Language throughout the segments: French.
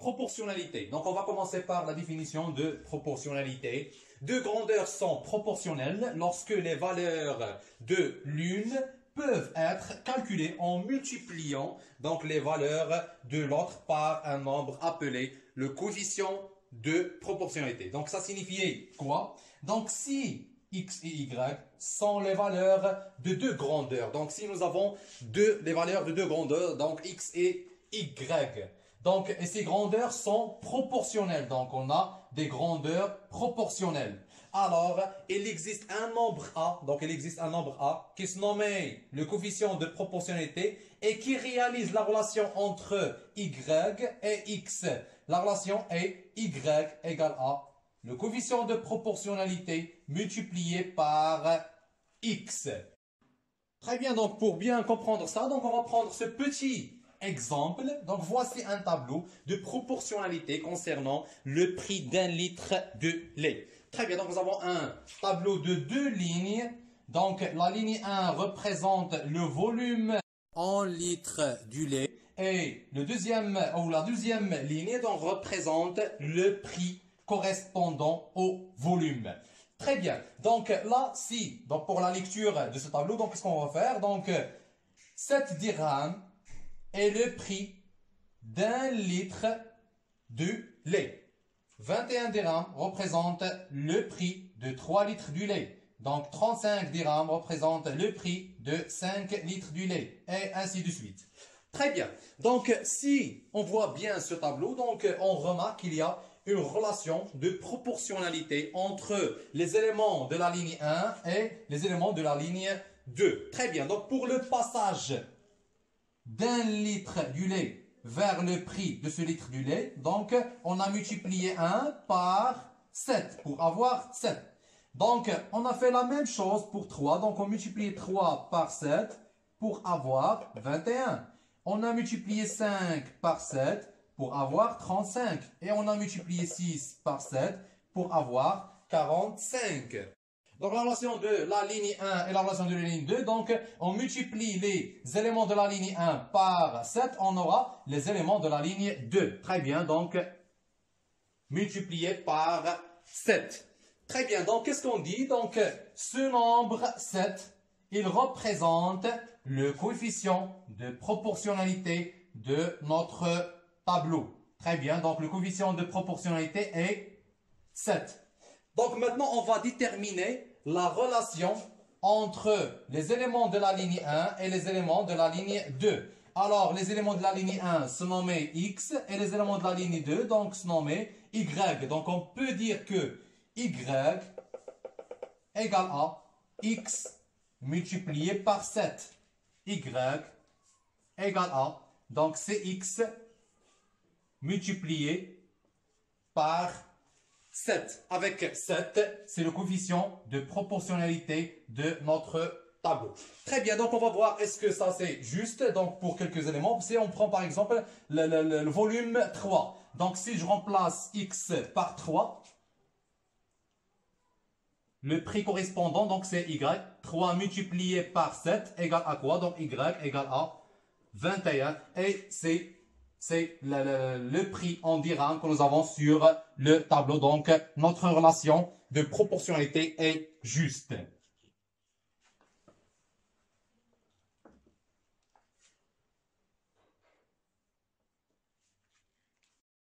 Proportionnalité. Donc, on va commencer par la définition de proportionnalité. Deux grandeurs sont proportionnelles lorsque les valeurs de l'une peuvent être calculées en multipliant donc les valeurs de l'autre par un nombre appelé le coefficient de proportionnalité. Donc, ça signifie quoi? Donc, si x et y sont les valeurs de deux grandeurs, donc si nous avons les valeurs de deux grandeurs, donc x et y, donc, et ces grandeurs sont proportionnelles. Donc, on a des grandeurs proportionnelles. Alors, il existe un nombre A. Donc, il existe un nombre A qui se nomme le coefficient de proportionnalité et qui réalise la relation entre Y et X. La relation est Y égale A. Le coefficient de proportionnalité multiplié par X. Très bien, donc pour bien comprendre ça, donc on va prendre ce petit exemple. Donc voici un tableau de proportionnalité concernant le prix d'un litre de lait. Très bien, donc nous avons un tableau de deux lignes. Donc la ligne 1 représente le volume en litres du lait. Et la deuxième ligne donc, représente le prix correspondant au volume. Très bien. Donc là, donc pour la lecture de ce tableau, donc qu'est-ce qu'on va faire? Donc 7 dirhams est le prix d'un litre de lait. 21 dirhams représente le prix de 3 litres du lait. Donc 35 dirhams représente le prix de 5 litres du lait. Et ainsi de suite. Très bien. Donc si on voit bien ce tableau, donc on remarque qu'il y a une relation de proportionnalité entre les éléments de la ligne 1 et les éléments de la ligne 2. Très bien. Donc pour le passage d'un litre du lait vers le prix de ce litre du lait, donc on a multiplié 1 par 7 pour avoir 7. Donc on a fait la même chose pour 3, donc on multiplie 3 par 7 pour avoir 21. On a multiplié 5 par 7 pour avoir 35. Et on a multiplié 6 par 7 pour avoir 45. Donc la relation de la ligne 1 et la relation de la ligne 2, donc on multiplie les éléments de la ligne 1 par 7, on aura les éléments de la ligne 2. Très bien, donc multiplié par 7. Très bien, donc qu'est-ce qu'on dit? Donc ce nombre 7, il représente le coefficient de proportionnalité de notre tableau. Très bien, donc le coefficient de proportionnalité est 7. Donc maintenant, on va déterminer la relation entre les éléments de la ligne 1 et les éléments de la ligne 2. Alors, les éléments de la ligne 1 se nomment X et les éléments de la ligne 2 donc se nomment Y. Donc, on peut dire que Y égale à X multiplié par 7. Y égale à, donc c'est X multiplié par 7. Avec 7, c'est le coefficient de proportionnalité de notre tableau. Très bien, donc on va voir est-ce que ça c'est juste. Donc pour quelques éléments, si on prend par exemple le volume 3. Donc si je remplace X par 3, le prix correspondant, donc c'est Y. 3 multiplié par 7 égale à quoi? Donc Y égale à 21. Et c'est le prix en dirhams que nous avons sur le tableau. Donc, notre relation de proportionnalité est juste.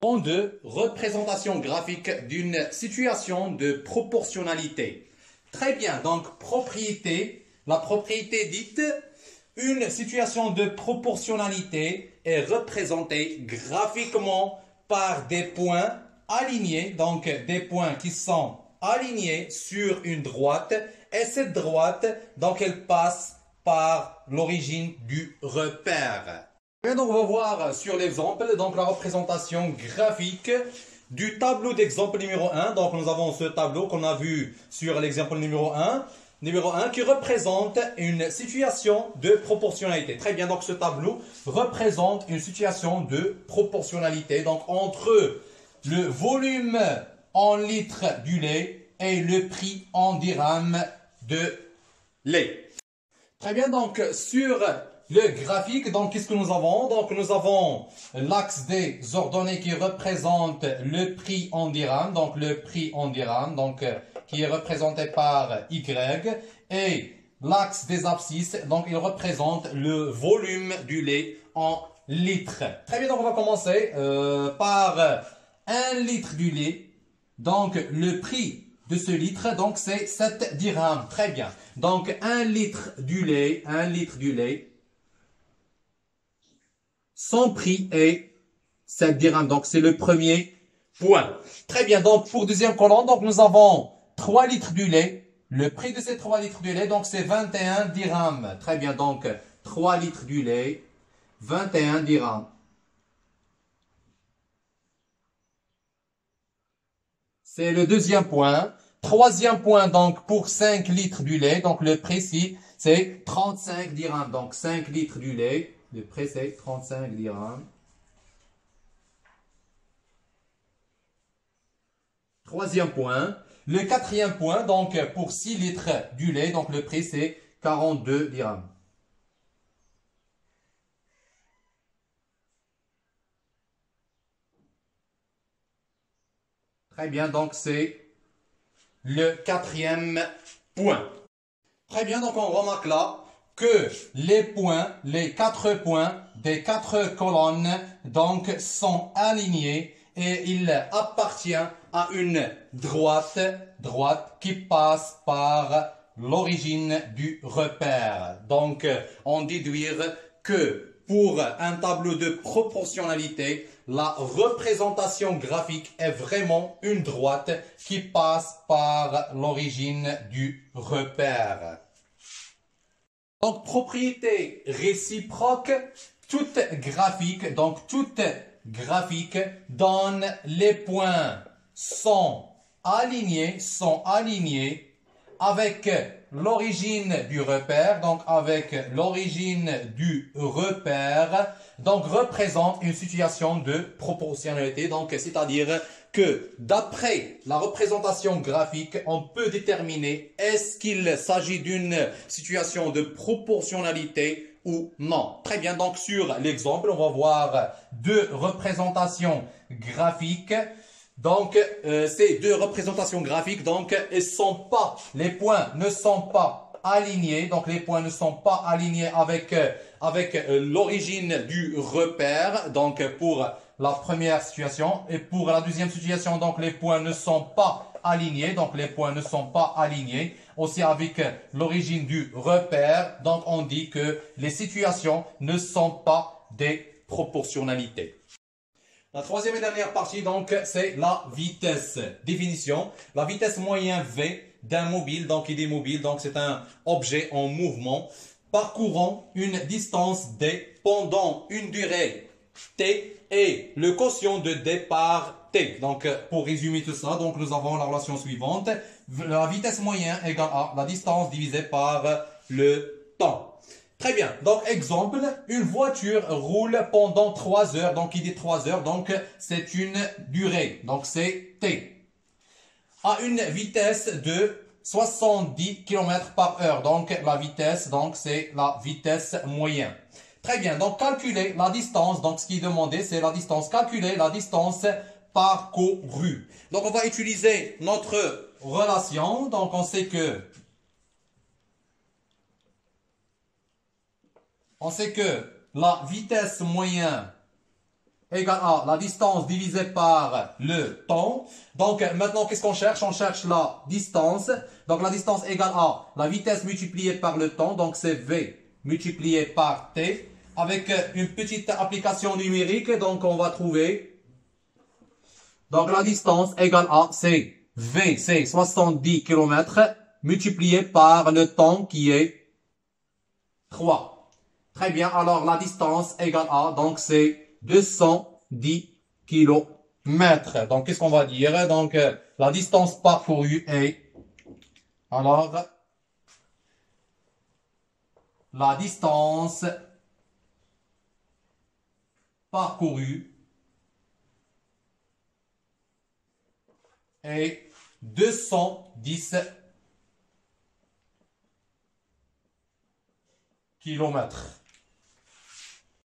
De représentation graphique d'une situation de proportionnalité. Très bien, donc propriété, la propriété dite, une situation de proportionnalité est représentée graphiquement par des points alignés, donc des points qui sont alignés sur une droite, et cette droite, donc elle passe par l'origine du repère. Et donc on va voir sur l'exemple, donc la représentation graphique du tableau d'exemple numéro 1. Donc nous avons ce tableau qu'on a vu sur l'exemple numéro 1. Qui représente une situation de proportionnalité. Très bien, donc ce tableau représente une situation de proportionnalité. Donc entre le volume en litres du lait et le prix en dirhams de lait. Très bien, donc sur le graphique, donc qu'est-ce que nous avons? Donc nous avons l'axe des ordonnées qui représente le prix en dirhams, donc le prix en dirhams, donc qui est représenté par Y, et l'axe des abscisses, donc il représente le volume du lait en litres. Très bien, donc on va commencer par 1 litre du lait. Donc le prix de ce litre, donc c'est 7 dirhams. Très bien. Donc 1 litre du lait, son prix est 7 dirhams. Donc c'est le premier point. Très bien. Donc pour deuxième colonne, donc nous avons 3 litres du lait. Le prix de ces 3 litres du lait, donc c'est 21 dirhams. Très bien. Donc 3 litres du lait, 21 dirhams. C'est le deuxième point. Troisième point, donc, pour 5 litres du lait. Donc, le prix ici, c'est 35 dirhams. Donc, 5 litres du lait. Le prix, c'est 35 dirhams. Troisième point. Le quatrième point, donc, pour 6 litres du lait. Donc, le prix, c'est 42 dirhams. Très bien, donc, c'est le quatrième point. Très bien, donc on remarque là que les points, les 4 points des 4 colonnes, donc, sont alignés et il appartient à une droite qui passe par l'origine du repère. Donc, on déduire que pour un tableau de proportionnalité, la représentation graphique est vraiment une droite qui passe par l'origine du repère. Donc, propriété réciproque, toute graphique donne les points sont alignés avec l'origine du repère, donc représente une situation de proportionnalité, donc c'est-à-dire que d'après la représentation graphique, on peut déterminer est-ce qu'il s'agit d'une situation de proportionnalité ou non. Très bien, donc sur l'exemple, on va voir 2 représentations graphiques. Donc, ces 2 représentations graphiques, donc, les points ne sont pas alignés. Donc, les points ne sont pas alignés avec l'origine du repère. Donc, pour la première situation. Et pour la deuxième situation, donc, les points ne sont pas alignés. Donc, les points ne sont pas alignés. Aussi avec l'origine du repère. Donc, on dit que les situations ne sont pas des proportionnalités. La troisième et dernière partie, donc, c'est la vitesse. Définition. La vitesse moyenne V d'un mobile, donc il est mobile, donc c'est un objet en mouvement, parcourant une distance D pendant une durée T et le quotient de D par T. Donc, pour résumer tout ça, donc nous avons la relation suivante. La vitesse moyenne égale à la distance divisée par le temps. Très bien. Donc, exemple, une voiture roule pendant 3 heures. Donc, il dit 3 heures. Donc, c'est une durée. Donc, c'est T. À une vitesse de 70 km par heure. Donc, la vitesse, donc, c'est la vitesse moyenne. Très bien. Donc, calculer la distance. Donc, ce qui est demandé, c'est la distance. Calculer la distance parcourue. Donc, on va utiliser notre relation. Donc, on sait que la vitesse moyenne égale à la distance divisée par le temps. Donc, maintenant, qu'est-ce qu'on cherche? On cherche la distance. Donc, la distance égale à la vitesse multipliée par le temps. Donc, c'est V multiplié par T. Avec une petite application numérique, donc, on va trouver. Donc, la distance égale à, c'est V, c'est 70 km multiplié par le temps qui est 3. Très bien, alors la distance égale à, donc c'est 210 km. Donc, qu'est-ce qu'on va dire? Donc, la distance parcourue est, alors, la distance parcourue est 210 km.